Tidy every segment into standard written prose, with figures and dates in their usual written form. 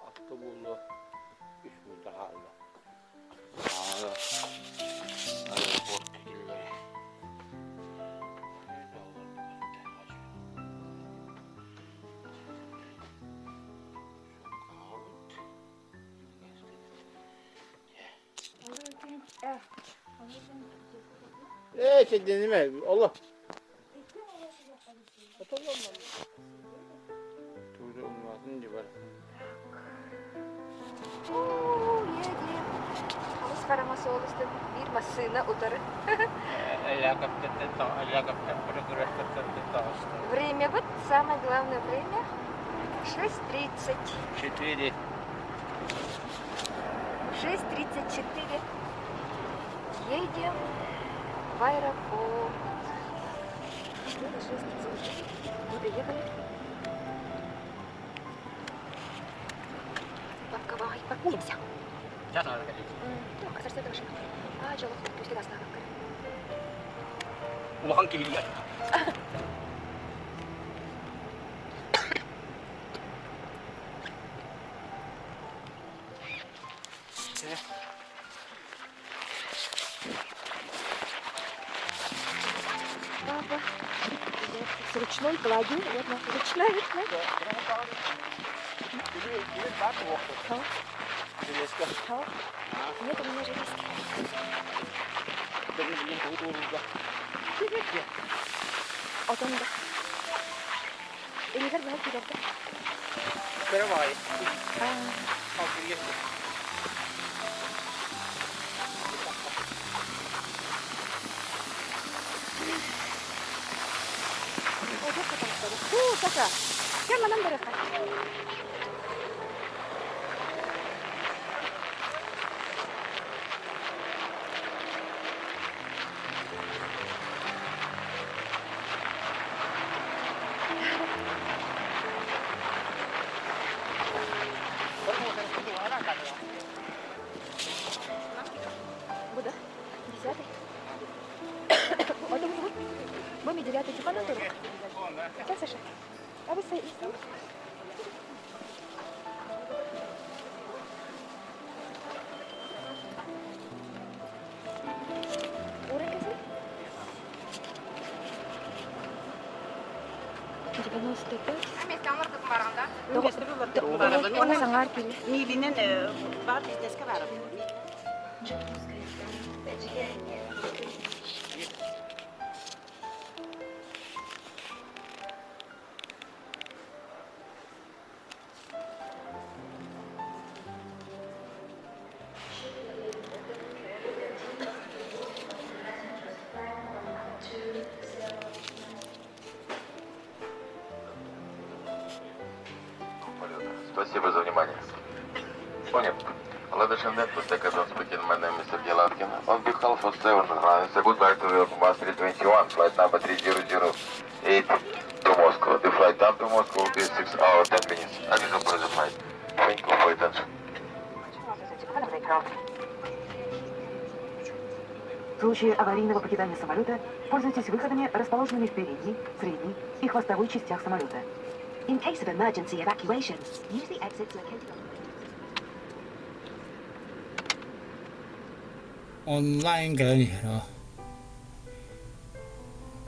Avtobuslu 3 halda. Sağda aeroport illeri. Çektiğiniz mi? Allah. Burada olmasın diye var. Фирмасына утары. Время вот, самое главное время 6:30. 4. 6:34. Едем в аэропорт. 6:34. Мы приехали. Паркуемся. Сейчас надо ходить. Ну, кажется, это машина. А, что, вот, пусть куда остановка. Ulan geliyor. Папа. С ручной кладью. Вот, ручная. Нет, у меня железки. Вот он, да. Или как бы вперед, да? Открывай. Вот это там что-то. Саша, прямо нам дорога. Куда? 10-й. Вот. Маме 9-й типа на турок. Да, Саша? А вы стоите? Уровень казы? 95. Оны саңар пили. Милинен бар бизнеске барып. Спасибо за внимание. Понял. Ladies and gentlemen, take a don't speak in my name, Mr. Gelatkin. On behalf of 7 goodbye to Welcome Bus 321, flight number 3008 to Moscow. The flight down to Moscow will be 6 hours 10 minutes. And you can press the flight. Thank you for your attention. В случае аварийного покидания самолета пользуйтесь выходами, расположенными в передней, средней и хвостовой частях самолета. In case of emergency evacuation, use the exits located on... Онлайн карьера.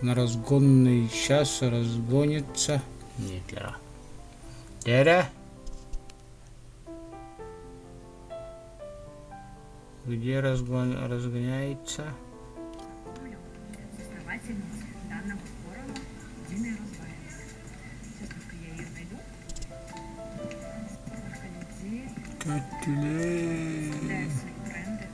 На разгонный час разгонится. Нет, Лера. Где разгоняется? Основательница данного форума Дина Розбаева. Сейчас только я ее найду. Сколько людей представляют свои бренды.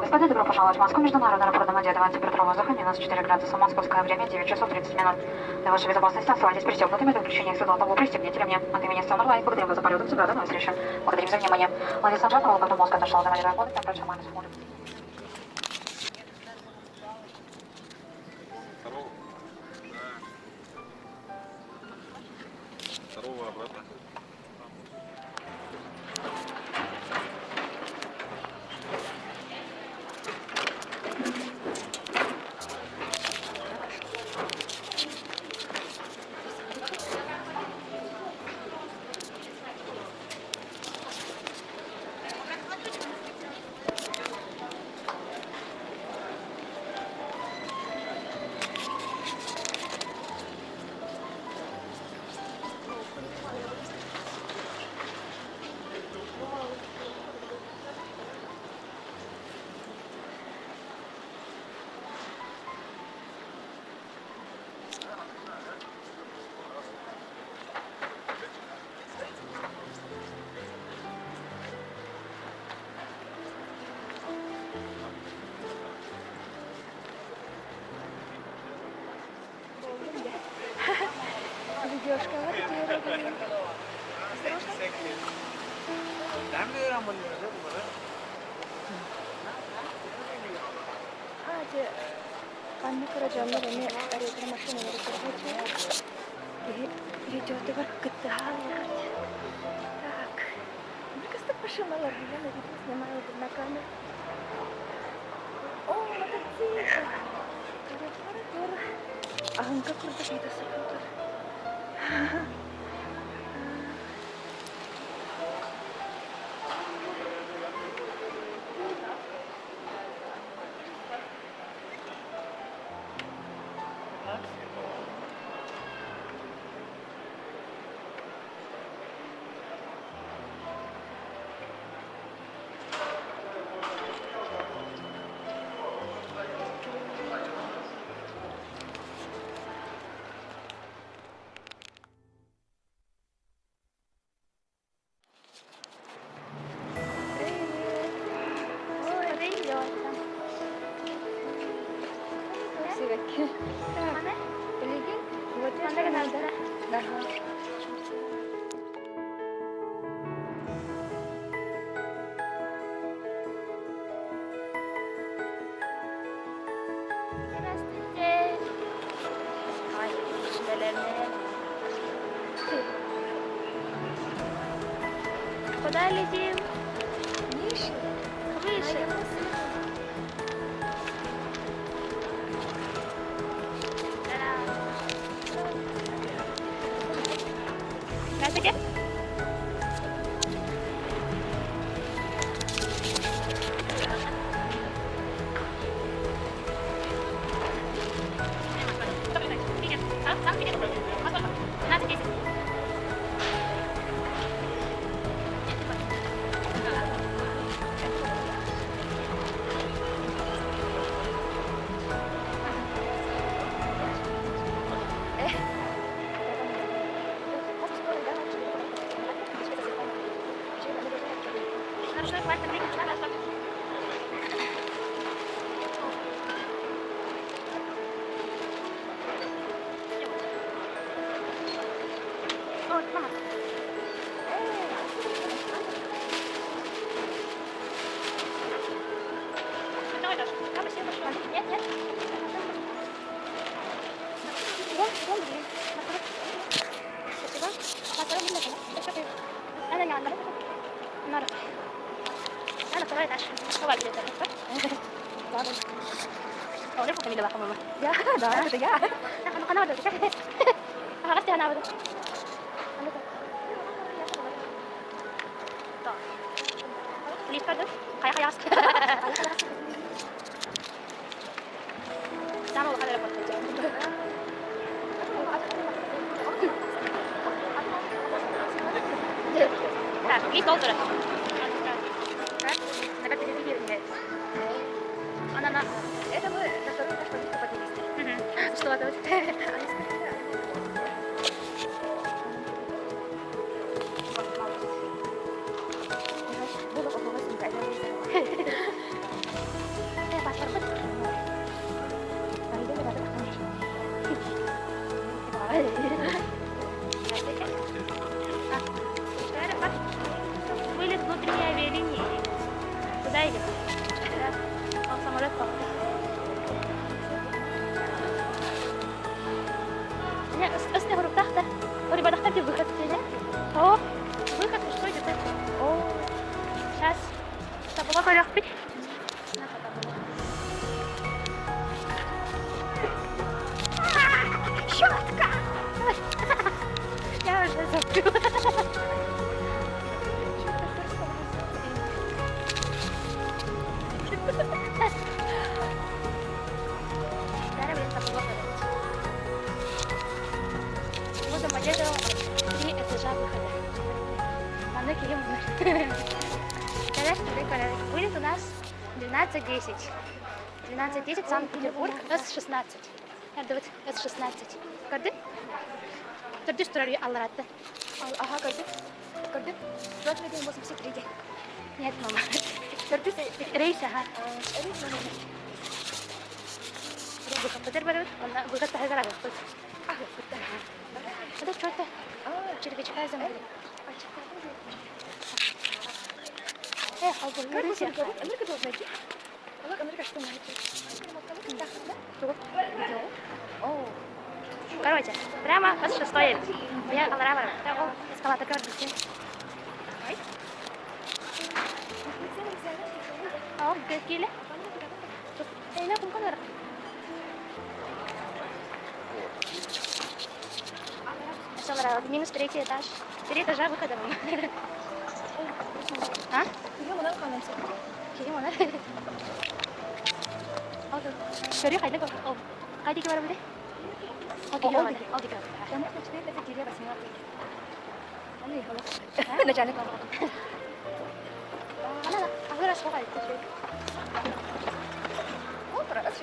Господа, добро пожаловать в Москву. Международный аэропорт Домодедово. Температура воздуха минус 4 градуса. Московское время 9 часов 30 минут. Для вашей безопасности оставайтесь пристегнутыми. До включения седла того пристегните ремни. От имени Summerline благодарим вас за полет. Всегда до новой встречи. Благодарим за внимание. Ladies and gentlemen, welcome to Moscow International Airport. Temperature -4. Здорово, обратно. Анна Караджанова мне ретро машину разработала. И идет его каталог. Так. Мне-ка машина я на видео снимаю на камеру. О, мотоцикл. Аппаратура. А он как круто это саппортер. Mana? Beli buat mana kenal dah? Dah. Здравствуйте. Ой, наверное. Куда летим? Выше. Выше. Здравствуйте. Да, это я. Ну-ка, надо, Расти, она вот. Лиска, да? Кая-кая. Самого кадра подходит. Так, и доллары. На как фотографирование. Она на... Это мы на второй этаж поднялись. Что это вот? Было около 8. Вылет внутренней авиалинии. Куда идет? Самолет попал. Нет, أصلي هروب تحت. هروب تحت выход كده. أهو выход и что идет? О, сейчас. Забыла порядок. Щетка! Я уже забыла. Буду моделировать 3 этажа выхода. Вылет у нас 12:10. 12:10 Санкт-Петербург, С-16. С-16. Gördün? Gördün şurayı Алрат'ta. Aha gördün. Gördün. Görmediğim 88'de. Нет, мама. Gördün. Рейс, ага. Рейс, мама. Выход Петербург, выход Тахигара. Это что-то. Червячка замыли. Америка должна идти. Америка что может? Короче, прямо С-6 едет. Я Алрава. Эскалатор гордости. Киле? Ini pun kan ada. Собрала. Минус 3 этаж. 3 этажа выхода. А? Şöyle haydi bak. Haydi ki var burada. Oldu ki. Ben de çıkayım da geriye basayım artık. Anne خلاص. Ne canım kaldı. Ana da ahır aşağı kaydı. Опра, 16.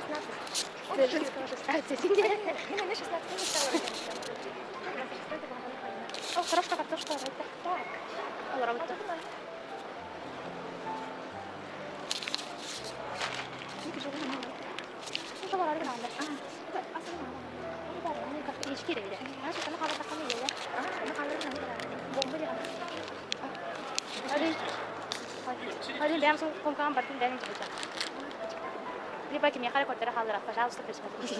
16. Именно 16 не стало. О, хорошо, как то, что это. Так. Алла работает. Şuralar arada aldı. İlişki de öyle. Nasıl sana kadar takamıyor ya? Sana kadar ne kadar? Bomba ya. Hadi ben son konkan batın benim yapacağım. Bir bakayım yakara kodlara kaldıra. Пожалуйста, присмотрите.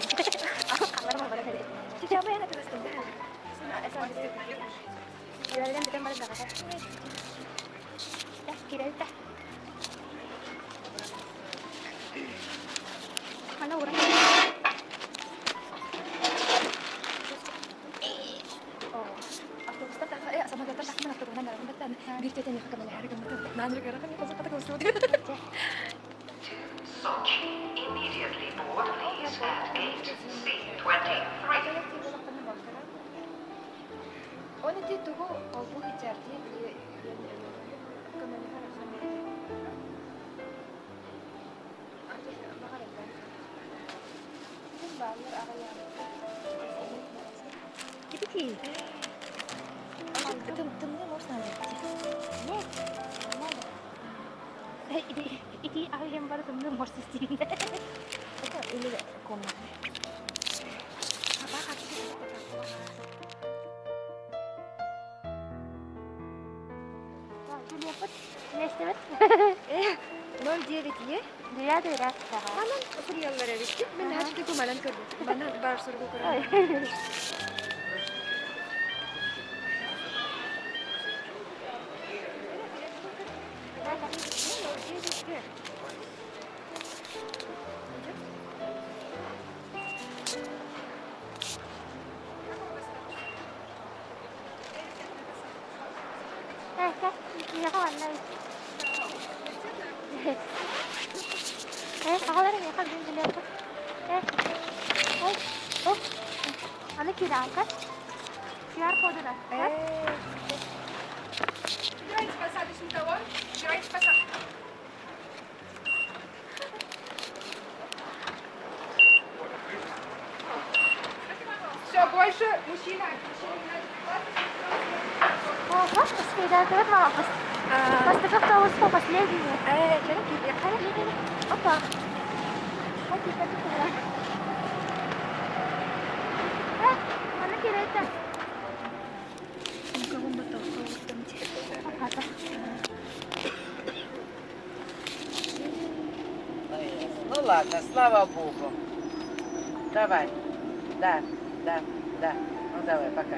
Kamera mı bana dedi? Siapa yang ada di sini? Sana esas di. Jalan kita malah enggak ada. Dah, kira dah. Mana orang? Автобустар тағы самолеттар тақымын автобустан арасында бектетен екі камера әрі кімді нәнір қарақын екі қызық қатық өсіп Sochi, immediately board please at gate C23. Он идти тугу албу geçerdi. Gidip Тымны можно Нет. Иди, агент бар, ты можешь стирить. Это или комната. Neyse 09 ye. Dünya da biraz Hemen Suriyelilere gittik. Ben de hadi kumalan kırdım. Bana bar soru kurarım. Ana kira angkat. QR kode dah. Собираетесь посадочный товар? Собираетесь посадочный. Все, больше мужчина. Господи, да, это вот мама. Просто как-то вот что последнее. Опа. Ходи, ходи, ходи. Она Кирилл. Кого бы то, кого там Ну ладно, слава богу. Давай. Да. Ну давай, пока.